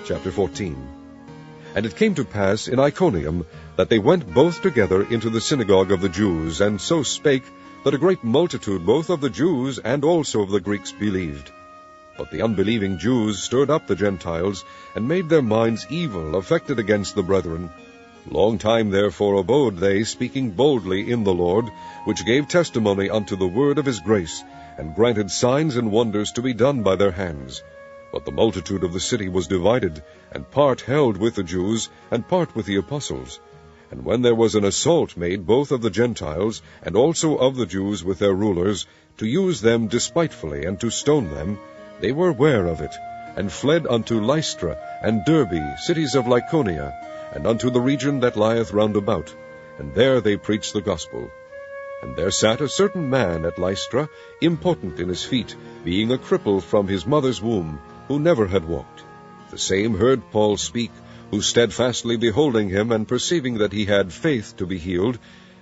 Chapter 14. And it came to pass in Iconium that they went both together into the synagogue of the Jews, and so spake, that a great multitude both of the Jews and also of the Greeks believed. But the unbelieving Jews stirred up the Gentiles, and made their minds evil, affected against the brethren. Long time therefore abode they, speaking boldly in the Lord, which gave testimony unto the word of his grace, and granted signs and wonders to be done by their hands. But the multitude of the city was divided, and part held with the Jews, and part with the apostles. And when there was an assault made both of the Gentiles, and also of the Jews with their rulers, to use them despitefully, and to stone them, they were ware of it, and fled unto Lystra and Derbe, cities of Lycaonia, and unto the region that lieth round about, and there they preached the gospel. And there sat a certain man at Lystra, impotent in his feet, being a cripple from his mother's womb, who never had walked. The same heard Paul speak, who steadfastly beholding him, and perceiving that he had faith to be healed,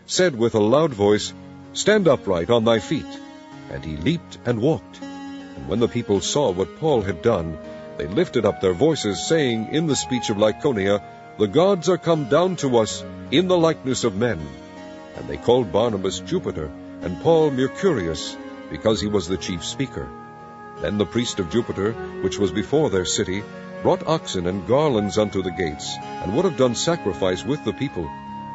said with a loud voice, Stand upright on thy feet. And he leaped and walked. And when the people saw what Paul had done, they lifted up their voices, saying in the speech of Lycaonia, The gods are come down to us in the likeness of men. And they called Barnabas Jupiter, and Paul Mercurius, because he was the chief speaker. Then the priest of Jupiter, which was before their city, brought oxen and garlands unto the gates, and would have done sacrifice with the people,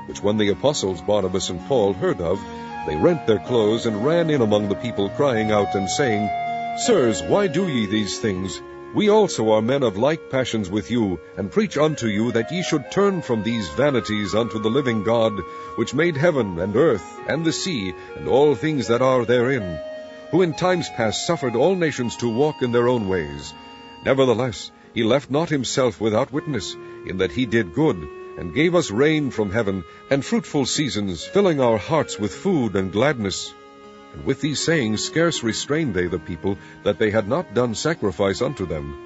which when the apostles Barnabas and Paul heard of, they rent their clothes, and ran in among the people, crying out, and saying, Sirs, why do ye these things? We also are men of like passions with you, and preach unto you that ye should turn from these vanities unto the living God, which made heaven and earth, and the sea, and all things that are therein, who in times past suffered all nations to walk in their own ways. Nevertheless, he left not himself without witness, in that he did good, and gave us rain from heaven, and fruitful seasons, filling our hearts with food and gladness. And with these sayings scarce restrained they the people, that they had not done sacrifice unto them.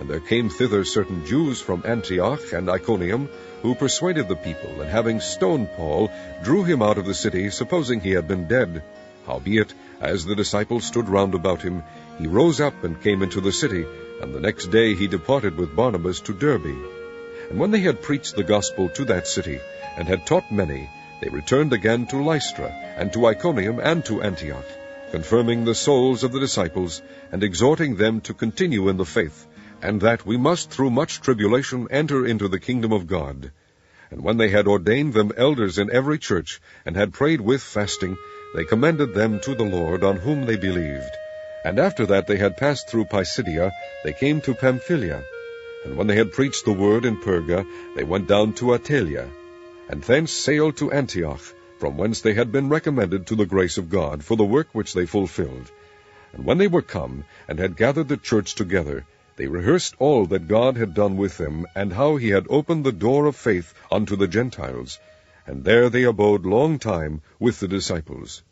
And there came thither certain Jews from Antioch and Iconium, who persuaded the people, and having stoned Paul, drew him out of the city, supposing he had been dead. Howbeit, as the disciples stood round about him, he rose up and came into the city, and the next day he departed with Barnabas to Derbe. And when they had preached the gospel to that city, and had taught many, they returned again to Lystra, and to Iconium, and to Antioch, confirming the souls of the disciples, and exhorting them to continue in the faith, and that we must through much tribulation enter into the kingdom of God. And when they had ordained them elders in every church, and had prayed with fasting, they commended them to the Lord, on whom they believed. And after that they had passed through Pisidia, they came to Pamphylia. And when they had preached the word in Perga, they went down to Attalia, and thence sailed to Antioch, from whence they had been recommended to the grace of God, for the work which they fulfilled. And when they were come, and had gathered the church together, they rehearsed all that God had done with them, and how he had opened the door of faith unto the Gentiles. And there they abode long time with the disciples.